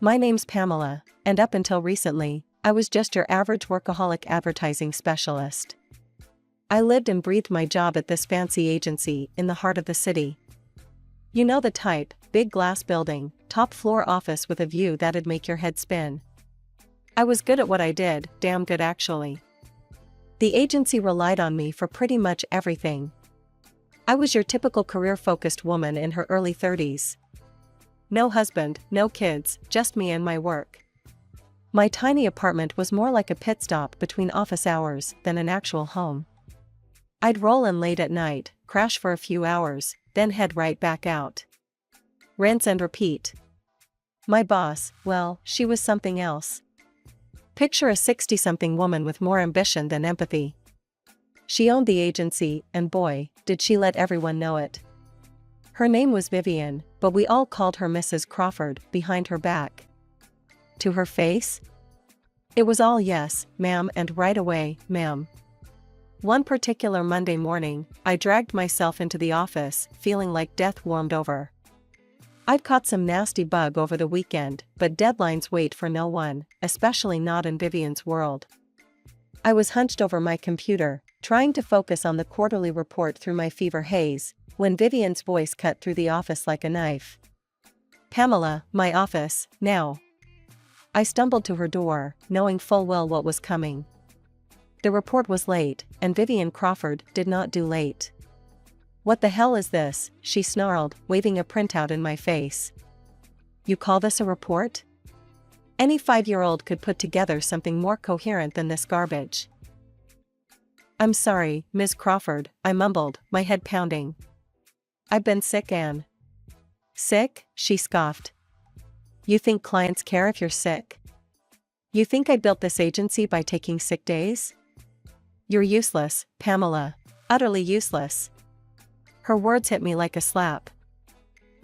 My name's Pamela, and up until recently, I was just your average workaholic advertising specialist. I lived and breathed my job at this fancy agency in the heart of the city. You know the type, big glass building, top floor office with a view that'd make your head spin. I was good at what I did, damn good actually. The agency relied on me for pretty much everything. I was your typical career-focused woman in her early 30s. No husband, no kids, just me and my work. My tiny apartment was more like a pit stop between office hours than an actual home. I'd roll in late at night, crash for a few hours, then head right back out. Rinse and repeat. My boss, well, she was something else. Picture a 60-something woman with more ambition than empathy. She owned the agency, and boy, did she let everyone know it. Her name was Vivian, but we all called her Mrs. Crawford behind her back. To her face? It was all yes, ma'am, and right away, ma'am. One particular Monday morning, I dragged myself into the office, feeling like death warmed over. I'd caught some nasty bug over the weekend, but deadlines wait for no one, especially not in Vivian's world. I was hunched over my computer, trying to focus on the quarterly report through my fever haze, when Vivian's voice cut through the office like a knife. Pamela, my office, now. I stumbled to her door, knowing full well what was coming. The report was late, and Vivian Crawford did not do late. What the hell is this? She snarled, waving a printout in my face. You call this a report? Any 5-year-old could put together something more coherent than this garbage. I'm sorry, Ms. Crawford, I mumbled, my head pounding. I've been sick, Anne. Sick? She scoffed. You think clients care if you're sick? You think I built this agency by taking sick days? You're useless, Pamela. Utterly useless. Her words hit me like a slap.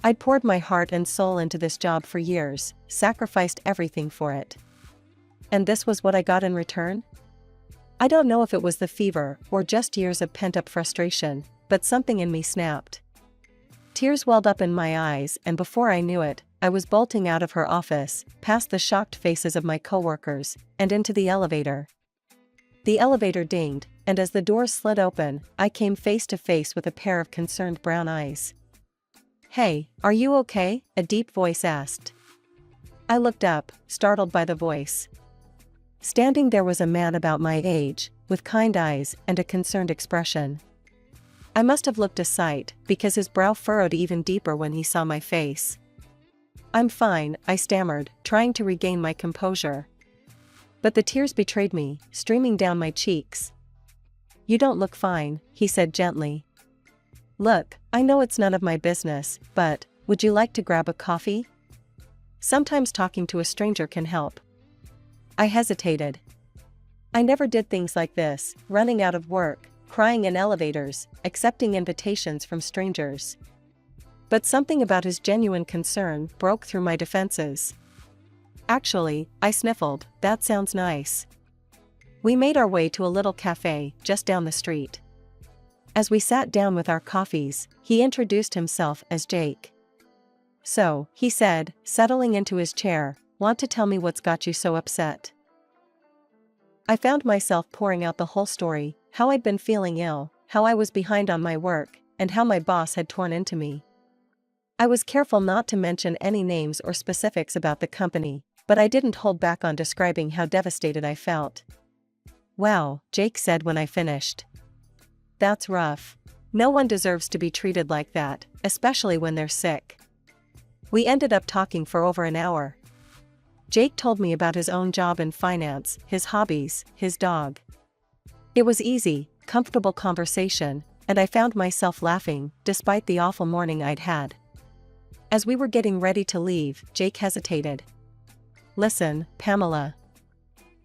I'd poured my heart and soul into this job for years, sacrificed everything for it. And this was what I got in return? I don't know if it was the fever or just years of pent-up frustration, but something in me snapped. Tears welled up in my eyes, and before I knew it, I was bolting out of her office, past the shocked faces of my coworkers, and into the elevator. The elevator dinged, and as the door slid open, I came face to face with a pair of concerned brown eyes. Hey, are you okay? A deep voice asked. I looked up, startled by the voice. Standing there was a man about my age, with kind eyes and a concerned expression. I must have looked a sight, because his brow furrowed even deeper when he saw my face. I'm fine, I stammered, trying to regain my composure. But the tears betrayed me, streaming down my cheeks. You don't look fine, he said gently. Look, I know it's none of my business, but, would you like to grab a coffee? Sometimes talking to a stranger can help. I hesitated. I never did things like this, running out of work, crying in elevators, accepting invitations from strangers. But something about his genuine concern broke through my defenses. Actually, I sniffled, that sounds nice. We made our way to a little cafe just down the street. As we sat down with our coffees, he introduced himself as Jake. So, he said, settling into his chair, want to tell me what's got you so upset? I found myself pouring out the whole story, how I'd been feeling ill, how I was behind on my work, and how my boss had torn into me. I was careful not to mention any names or specifics about the company, but I didn't hold back on describing how devastated I felt. Wow, Jake said when I finished. That's rough. No one deserves to be treated like that, especially when they're sick. We ended up talking for over an hour. Jake told me about his own job in finance, his hobbies, his dog. It was easy, comfortable conversation, and I found myself laughing, despite the awful morning I'd had. As we were getting ready to leave, Jake hesitated. Listen, Pamela.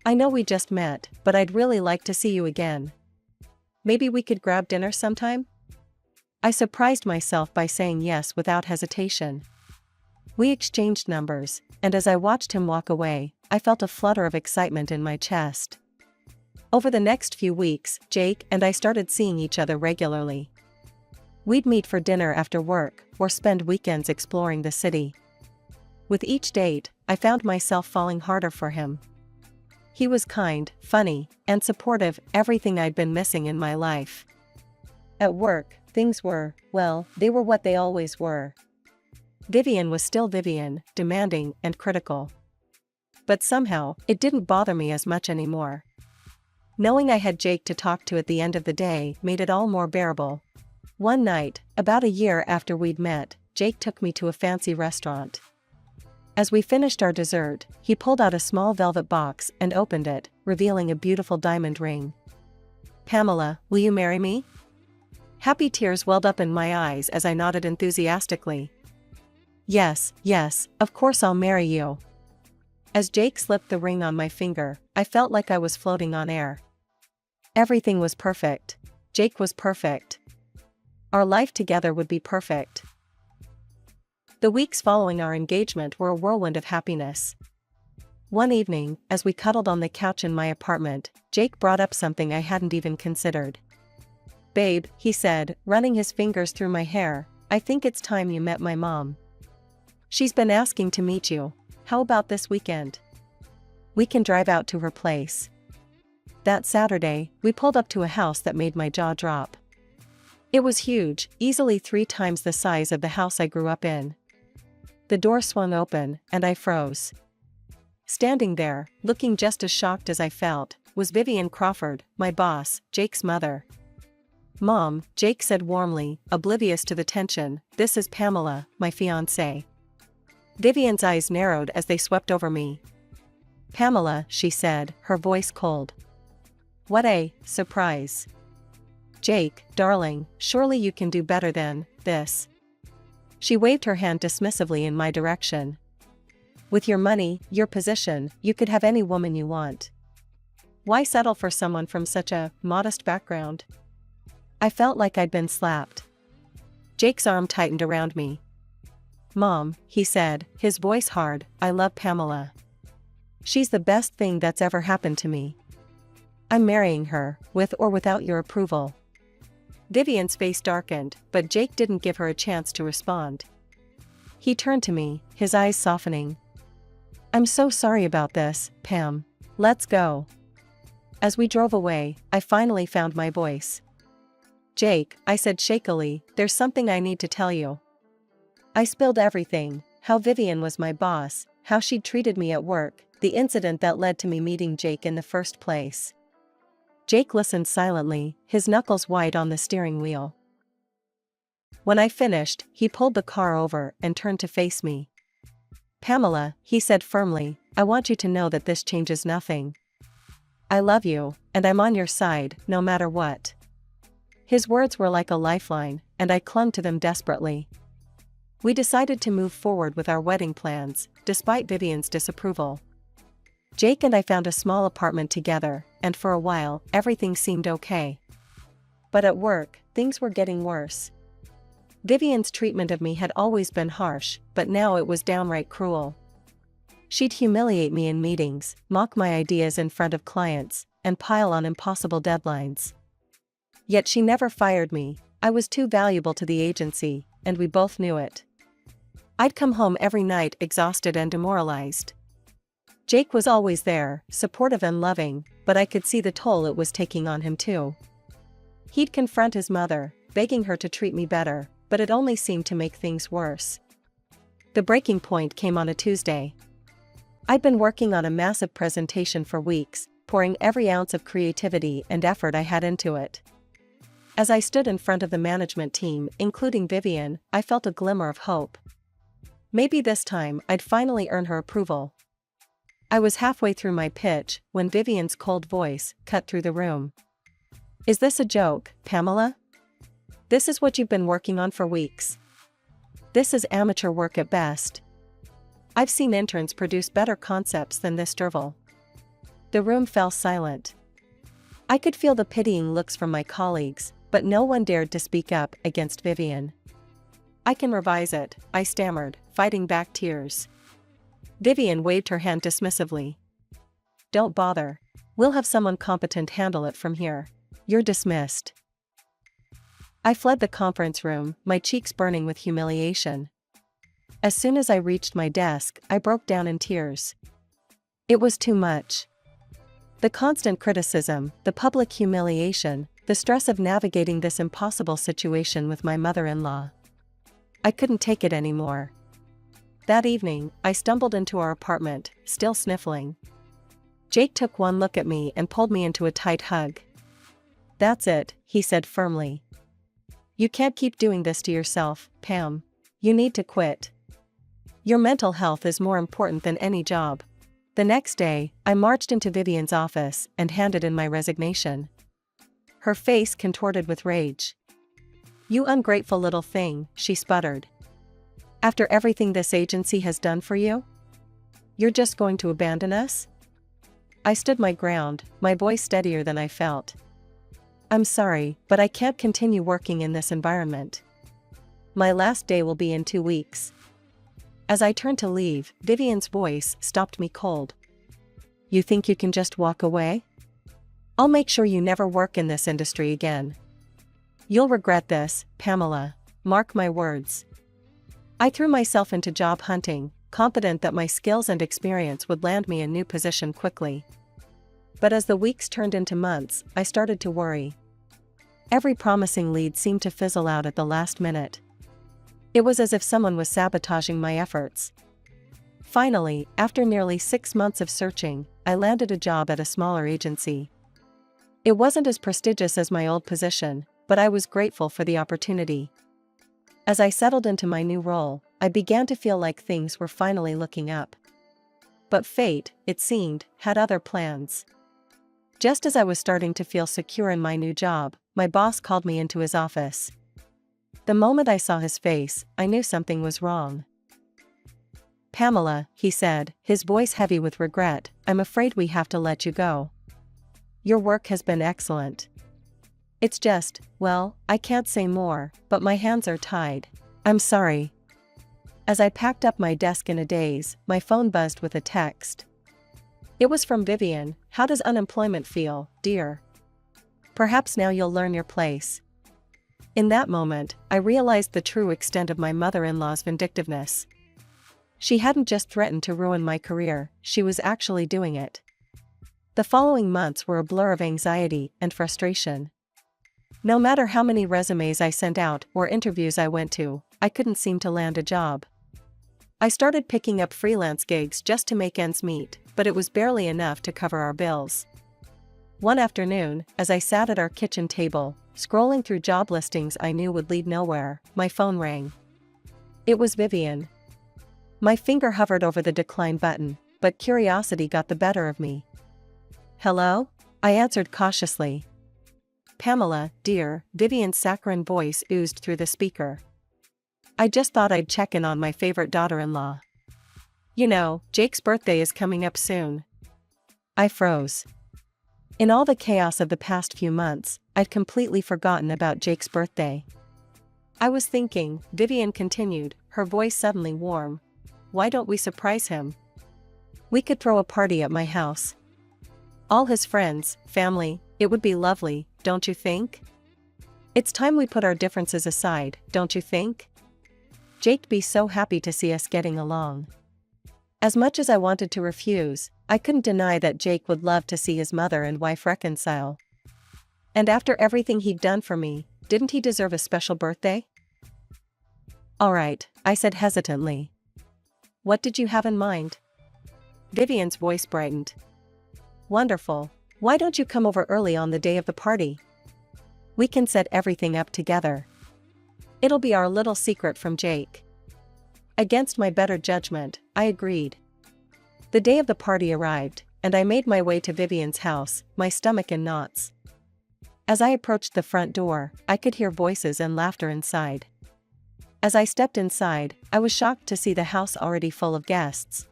I know we just met, but I'd really like to see you again. Maybe we could grab dinner sometime? I surprised myself by saying yes without hesitation. We exchanged numbers, and as I watched him walk away, I felt a flutter of excitement in my chest. Over the next few weeks, Jake and I started seeing each other regularly. We'd meet for dinner after work, or spend weekends exploring the city. With each date, I found myself falling harder for him. He was kind, funny, and supportive, everything I'd been missing in my life. At work, things were, well, they were what they always were. Vivian was still Vivian, demanding and critical. But somehow, it didn't bother me as much anymore. Knowing I had Jake to talk to at the end of the day made it all more bearable. One night, about a year after we'd met, Jake took me to a fancy restaurant. As we finished our dessert, he pulled out a small velvet box and opened it, revealing a beautiful diamond ring. "Pamela, will you marry me?" Happy tears welled up in my eyes as I nodded enthusiastically. Yes, of course I'll marry you." As Jake slipped the ring on my finger, I felt like I was floating on air. Everything was perfect. Jake was perfect. Our life together would be perfect. The weeks following our engagement were a whirlwind of happiness. One evening, as we cuddled on the couch in my apartment, Jake brought up something I hadn't even considered. "Babe," he said, running his fingers through my hair, "I think it's time you met my mom. She's been asking to meet you. How about this weekend? We can drive out to her place." That Saturday, we pulled up to a house that made my jaw drop. It was huge, easily 3 times the size of the house I grew up in. The door swung open, and I froze. Standing there, looking just as shocked as I felt, was Vivian Crawford, my boss, Jake's mother. "Mom," Jake said warmly, oblivious to the tension, "this is Pamela, my fiancée." Vivian's eyes narrowed as they swept over me. "Pamela," she said, her voice cold. "What a surprise." "Jake, darling, surely you can do better than this." She waved her hand dismissively in my direction. "With your money, your position, you could have any woman you want. Why settle for someone from such a modest background?" I felt like I'd been slapped. Jake's arm tightened around me. "Mom," he said, his voice hard, "I love Pamela. She's the best thing that's ever happened to me. I'm marrying her, with or without your approval." Vivian's face darkened, but Jake didn't give her a chance to respond. He turned to me, his eyes softening. "I'm so sorry about this, Pam. Let's go." As we drove away, I finally found my voice. "Jake," I said shakily, "there's something I need to tell you." I spilled everything, how Vivian was my boss, how she'd treated me at work, the incident that led to me meeting Jake in the first place. Jake listened silently, his knuckles white on the steering wheel. When I finished, he pulled the car over and turned to face me. "Pamela," he said firmly, "I want you to know that this changes nothing. I love you, and I'm on your side, no matter what." His words were like a lifeline, and I clung to them desperately. We decided to move forward with our wedding plans, despite Vivian's disapproval. Jake and I found a small apartment together, and for a while, everything seemed okay. But at work, things were getting worse. Vivian's treatment of me had always been harsh, but now it was downright cruel. She'd humiliate me in meetings, mock my ideas in front of clients, and pile on impossible deadlines. Yet she never fired me. I was too valuable to the agency, and we both knew it. I'd come home every night exhausted and demoralized. Jake was always there, supportive and loving, but I could see the toll it was taking on him too. He'd confront his mother, begging her to treat me better, but it only seemed to make things worse. The breaking point came on a Tuesday. I'd been working on a massive presentation for weeks, pouring every ounce of creativity and effort I had into it. As I stood in front of the management team, including Vivian, I felt a glimmer of hope. Maybe this time I'd finally earn her approval. I was halfway through my pitch when Vivian's cold voice cut through the room. "Is this a joke, Pamela? This is what you've been working on for weeks? This is amateur work at best. I've seen interns produce better concepts than this drivel." The room fell silent. I could feel the pitying looks from my colleagues, but no one dared to speak up against Vivian. "I can revise it," I stammered, fighting back tears. Vivian waved her hand dismissively. "Don't bother. We'll have someone competent handle it from here. You're dismissed." I fled the conference room, my cheeks burning with humiliation. As soon as I reached my desk, I broke down in tears. It was too much. The constant criticism, the public humiliation, the stress of navigating this impossible situation with my mother-in-law. I couldn't take it anymore. That evening, I stumbled into our apartment, still sniffling. Jake took one look at me and pulled me into a tight hug. "That's it," he said firmly. "You can't keep doing this to yourself, Pam. You need to quit. Your mental health is more important than any job." The next day, I marched into Vivian's office and handed in my resignation. Her face contorted with rage. "You ungrateful little thing," she sputtered. "After everything this agency has done for you? You're just going to abandon us?" I stood my ground, my voice steadier than I felt. "I'm sorry, but I can't continue working in this environment. My last day will be in 2 weeks." As I turned to leave, Vivian's voice stopped me cold. "You think you can just walk away? I'll make sure you never work in this industry again. You'll regret this, Pamela. Mark my words." I threw myself into job hunting, confident that my skills and experience would land me a new position quickly. But as the weeks turned into months, I started to worry. Every promising lead seemed to fizzle out at the last minute. It was as if someone was sabotaging my efforts. Finally, after nearly 6 months of searching, I landed a job at a smaller agency. It wasn't as prestigious as my old position, but I was grateful for the opportunity. As I settled into my new role, I began to feel like things were finally looking up. But fate, it seemed, had other plans. Just as I was starting to feel secure in my new job, my boss called me into his office. The moment I saw his face, I knew something was wrong. "Pamela," he said, his voice heavy with regret, "I'm afraid we have to let you go. Your work has been excellent. It's just, well, I can't say more, but my hands are tied. I'm sorry." As I packed up my desk in a daze, my phone buzzed with a text. It was from Vivian. "How does unemployment feel, dear? Perhaps now you'll learn your place." In that moment, I realized the true extent of my mother-in-law's vindictiveness. She hadn't just threatened to ruin my career, she was actually doing it. The following months were a blur of anxiety and frustration. No matter how many resumes I sent out or interviews I went to, I couldn't seem to land a job. I started picking up freelance gigs just to make ends meet, but it was barely enough to cover our bills. One afternoon, as I sat at our kitchen table, scrolling through job listings I knew would lead nowhere, my phone rang. It was Vivian. My finger hovered over the decline button, but curiosity got the better of me. "Hello?" I answered cautiously. "Pamela, dear," Vivian's saccharine voice oozed through the speaker. "I just thought I'd check in on my favorite daughter-in-law. You know, Jake's birthday is coming up soon." I froze. In all the chaos of the past few months, I'd completely forgotten about Jake's birthday. "I was thinking," Vivian continued, her voice suddenly warm, "why don't we surprise him? We could throw a party at my house. All his friends, family, it would be lovely, don't you think? It's time we put our differences aside, don't you think? Jake'd be so happy to see us getting along." As much as I wanted to refuse, I couldn't deny that Jake would love to see his mother and wife reconcile. And after everything he'd done for me, didn't he deserve a special birthday? "All right," I said hesitantly. "What did you have in mind?" Vivian's voice brightened. "Wonderful. Why don't you come over early on the day of the party? We can set everything up together. It'll be our little secret from Jake." Against my better judgment, I agreed. The day of the party arrived, and I made my way to Vivian's house, my stomach in knots. As I approached the front door, I could hear voices and laughter inside. As I stepped inside, I was shocked to see the house already full of guests.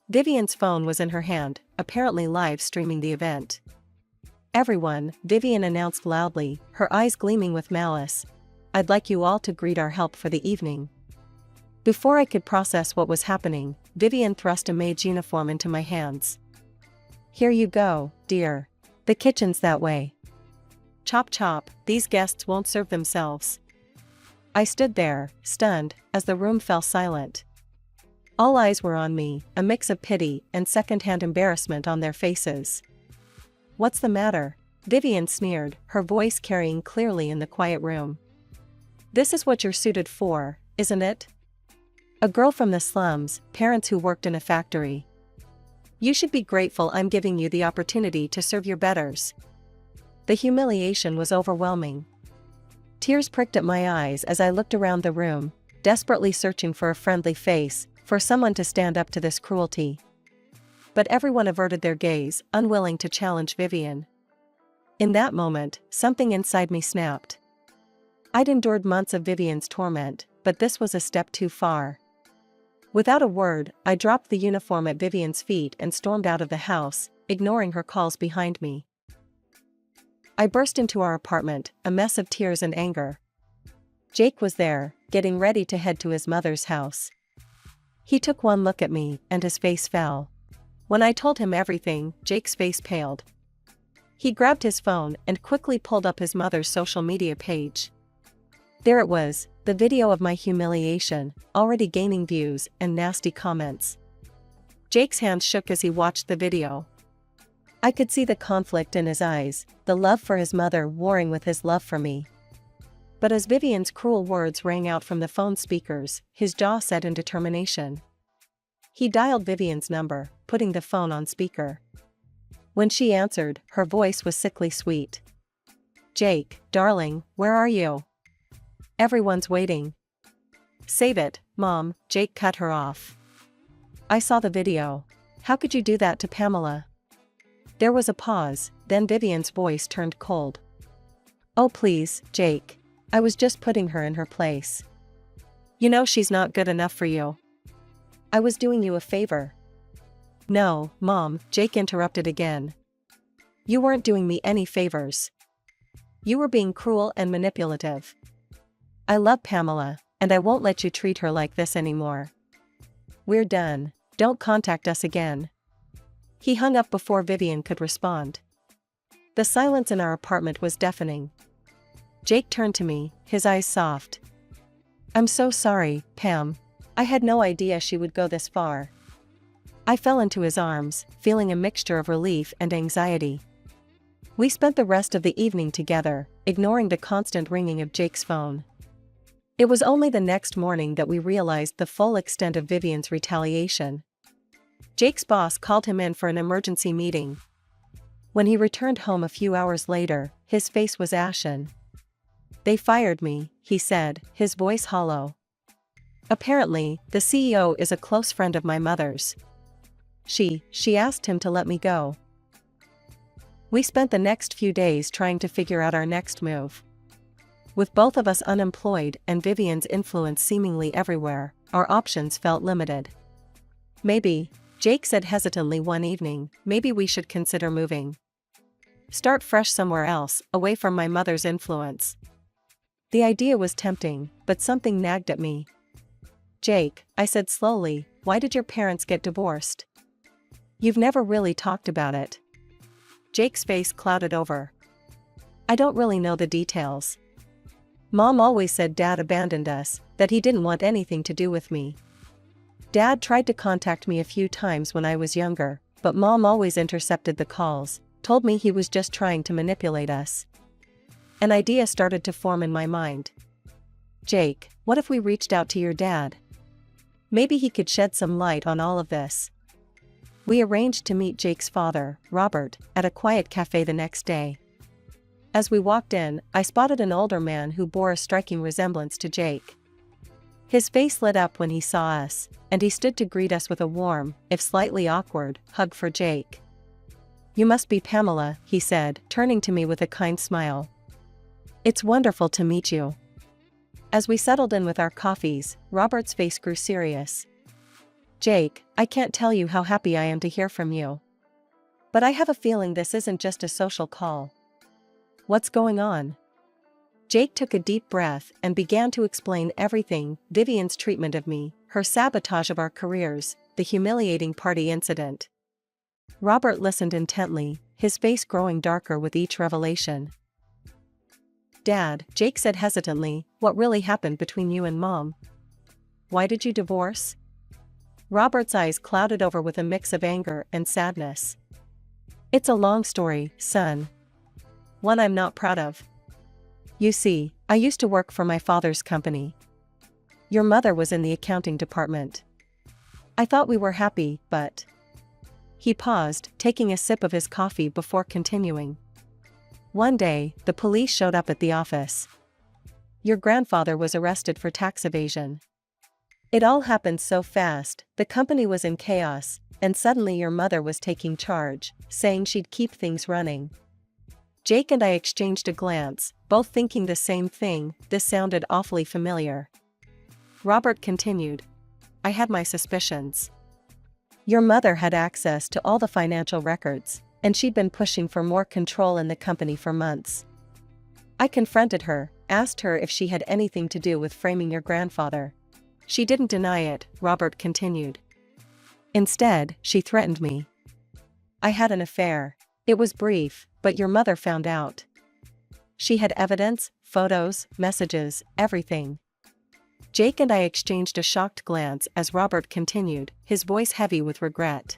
Vivian's phone was in her hand, apparently live streaming the event. "Everyone," Vivian announced loudly, her eyes gleaming with malice, "I'd like you all to greet our help for the evening." Before I could process what was happening, Vivian thrust a maid's uniform into my hands. "Here you go, dear. The kitchen's that way. Chop chop, these guests won't serve themselves." I stood there, stunned, as the room fell silent. All eyes were on me, a mix of pity and secondhand embarrassment on their faces. "What's the matter?" Vivian sneered, her voice carrying clearly in the quiet room. "This is what you're suited for, isn't it? A girl from the slums, parents who worked in a factory. You should be grateful I'm giving you the opportunity to serve your betters." The humiliation was overwhelming. Tears pricked at my eyes as I looked around the room, desperately searching for a friendly face, for someone to stand up to this cruelty. But everyone averted their gaze, unwilling to challenge Vivian. In that moment, something inside me snapped. I'd endured months of Vivian's torment, but this was a step too far. Without a word, I dropped the uniform at Vivian's feet and stormed out of the house, ignoring her calls behind me. I burst into our apartment, a mess of tears and anger. Jake was there, getting ready to head to his mother's house. He took one look at me, and his face fell. When I told him everything, Jake's face paled. He grabbed his phone and quickly pulled up his mother's social media page. There it was, the video of my humiliation, already gaining views and nasty comments. Jake's hands shook as he watched the video. I could see the conflict in his eyes, the love for his mother warring with his love for me. But as Vivian's cruel words rang out from the phone speakers, his jaw set in determination. He dialed Vivian's number, putting the phone on speaker. When she answered, her voice was sickly sweet. "Jake, darling, where are you? Everyone's waiting." "Save it, Mom," Jake cut her off. "I saw the video. How could you do that to Pamela?" There was a pause, then Vivian's voice turned cold. "Oh please, Jake. I was just putting her in her place. You know she's not good enough for you. I was doing you a favor." "No, Mom," Jake interrupted again. "You weren't doing me any favors. You were being cruel and manipulative. I love Pamela, and I won't let you treat her like this anymore. We're done. Don't contact us again." He hung up before Vivian could respond. The silence in our apartment was deafening. Jake turned to me, his eyes soft. "I'm so sorry, Pam. I had no idea she would go this far." I fell into his arms, feeling a mixture of relief and anxiety. We spent the rest of the evening together, ignoring the constant ringing of Jake's phone. It was only the next morning that we realized the full extent of Vivian's retaliation. Jake's boss called him in for an emergency meeting. When he returned home a few hours later, his face was ashen. "They fired me," he said, his voice hollow. "Apparently, the CEO is a close friend of my mother's. She asked him to let me go." We spent the next few days trying to figure out our next move. With both of us unemployed and Vivian's influence seemingly everywhere, our options felt limited. "Maybe," Jake said hesitantly one evening, "maybe we should consider moving. Start fresh somewhere else, away from my mother's influence." The idea was tempting, but something nagged at me. "Jake," I said slowly, "why did your parents get divorced? You've never really talked about it." Jake's face clouded over. "I don't really know the details. Mom always said Dad abandoned us, that he didn't want anything to do with me. Dad tried to contact me a few times when I was younger, but Mom always intercepted the calls, told me he was just trying to manipulate us." An idea started to form in my mind. "Jake, what if we reached out to your dad? Maybe he could shed some light on all of this." We arranged to meet Jake's father, Robert, at a quiet cafe the next day. As we walked in, I spotted an older man who bore a striking resemblance to Jake. His face lit up when he saw us, and he stood to greet us with a warm, if slightly awkward, hug for Jake. "You must be Pamela," he said, turning to me with a kind smile. "It's wonderful to meet you." As we settled in with our coffees, Robert's face grew serious. "Jake, I can't tell you how happy I am to hear from you. But I have a feeling this isn't just a social call. What's going on?" Jake took a deep breath and began to explain everything: Vivian's treatment of me, her sabotage of our careers, the humiliating party incident. Robert listened intently, his face growing darker with each revelation. Dad, Jake said hesitantly, what really happened between you and Mom? Why did you divorce? Robert's eyes clouded over with a mix of anger and sadness. It's a long story, son. One I'm not proud of. You see, I used to work for my father's company. Your mother was in the accounting department. I thought we were happy, but... He paused, taking a sip of his coffee before continuing. One day, the police showed up at the office. Your grandfather was arrested for tax evasion. It all happened so fast, the company was in chaos, and suddenly your mother was taking charge, saying she'd keep things running. Jake and I exchanged a glance, both thinking the same thing. This sounded awfully familiar. Robert continued. I had my suspicions. Your mother had access to all the financial records, and she'd been pushing for more control in the company for months. I confronted her, asked her if she had anything to do with framing your grandfather. She didn't deny it, Robert continued. Instead, she threatened me. I had an affair. It was brief, but your mother found out. She had evidence, photos, messages, everything. Jake and I exchanged a shocked glance as Robert continued, his voice heavy with regret.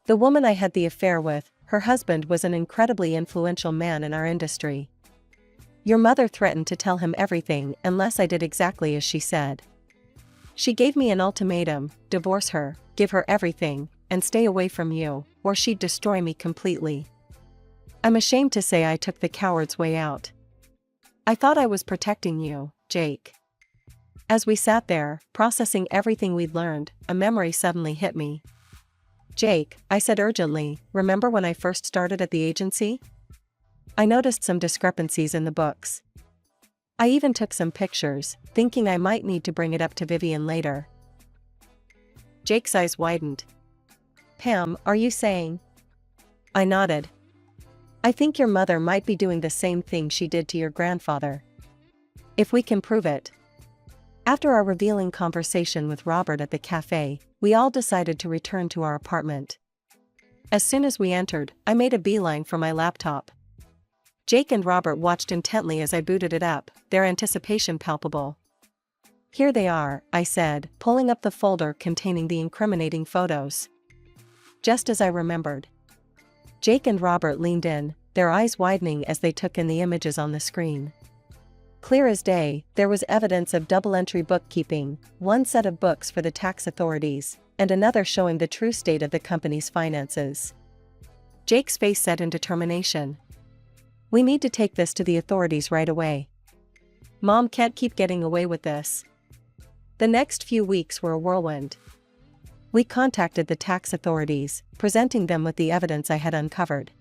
The woman I had the affair with, her husband was an incredibly influential man in our industry. Your mother threatened to tell him everything unless I did exactly as she said. She gave me an ultimatum, divorce her, give her everything, and stay away from you, or she'd destroy me completely. I'm ashamed to say I took the coward's way out. I thought I was protecting you, Jake. As we sat there, processing everything we'd learned, a memory suddenly hit me. Jake, I said urgently, remember when I first started at the agency? I noticed some discrepancies in the books. I even took some pictures, thinking I might need to bring it up to Vivian later. Jake's eyes widened. Pam, are you saying? I nodded. I think your mother might be doing the same thing she did to your grandfather. If we can prove it. After our revealing conversation with Robert at the cafe, we all decided to return to our apartment. As soon as we entered, I made a beeline for my laptop. Jake and Robert watched intently as I booted it up, their anticipation palpable. Here they are, I said, pulling up the folder containing the incriminating photos. Just as I remembered. Jake and Robert leaned in, their eyes widening as they took in the images on the screen. Clear as day, there was evidence of double-entry bookkeeping, one set of books for the tax authorities, and another showing the true state of the company's finances. Jake's face set in determination. We need to take this to the authorities right away. Mom can't keep getting away with this. The next few weeks were a whirlwind. We contacted the tax authorities, presenting them with the evidence I had uncovered.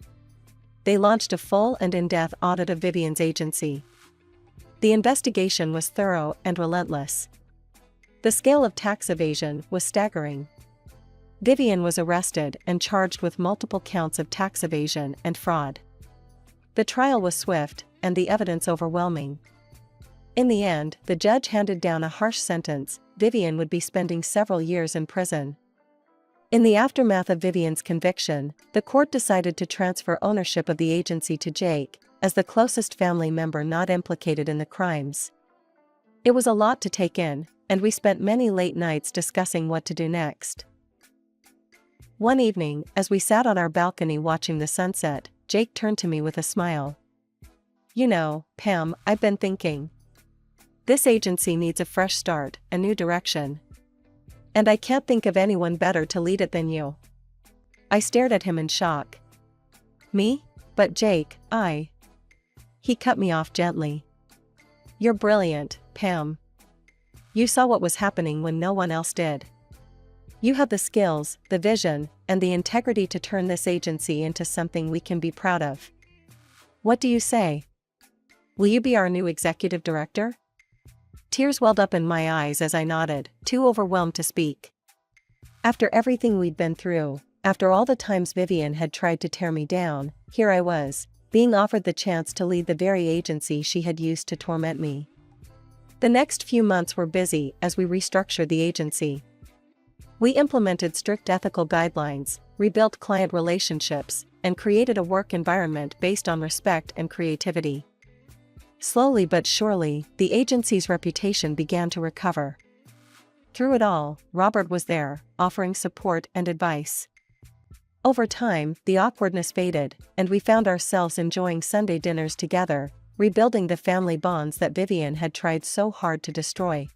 They launched a full and in-depth audit of Vivian's agency. The investigation was thorough and relentless. The scale of tax evasion was staggering. Vivian was arrested and charged with multiple counts of tax evasion and fraud. The trial was swift, and the evidence overwhelming. In the end, the judge handed down a harsh sentence. Vivian would be spending several years in prison. In the aftermath of Vivian's conviction, the court decided to transfer ownership of the agency to Jake, as the closest family member not implicated in the crimes. It was a lot to take in, and we spent many late nights discussing what to do next. One evening, as we sat on our balcony watching the sunset, Jake turned to me with a smile. You know, Pam, I've been thinking. This agency needs a fresh start, a new direction. And I can't think of anyone better to lead it than you. I stared at him in shock. Me? But Jake, He cut me off gently. You're brilliant, Pam. You saw what was happening when no one else did. You have the skills, the vision, and the integrity to turn this agency into something we can be proud of. What do you say? Will you be our new executive director? Tears welled up in my eyes as I nodded, too overwhelmed to speak. After everything we'd been through, after all the times Vivian had tried to tear me down, here I was, being offered the chance to lead the very agency she had used to torment me. The next few months were busy as we restructured the agency. We implemented strict ethical guidelines, rebuilt client relationships, and created a work environment based on respect and creativity. Slowly but surely, the agency's reputation began to recover. Through it all, Robert was there, offering support and advice. Over time, the awkwardness faded, and we found ourselves enjoying Sunday dinners together, rebuilding the family bonds that Vivian had tried so hard to destroy.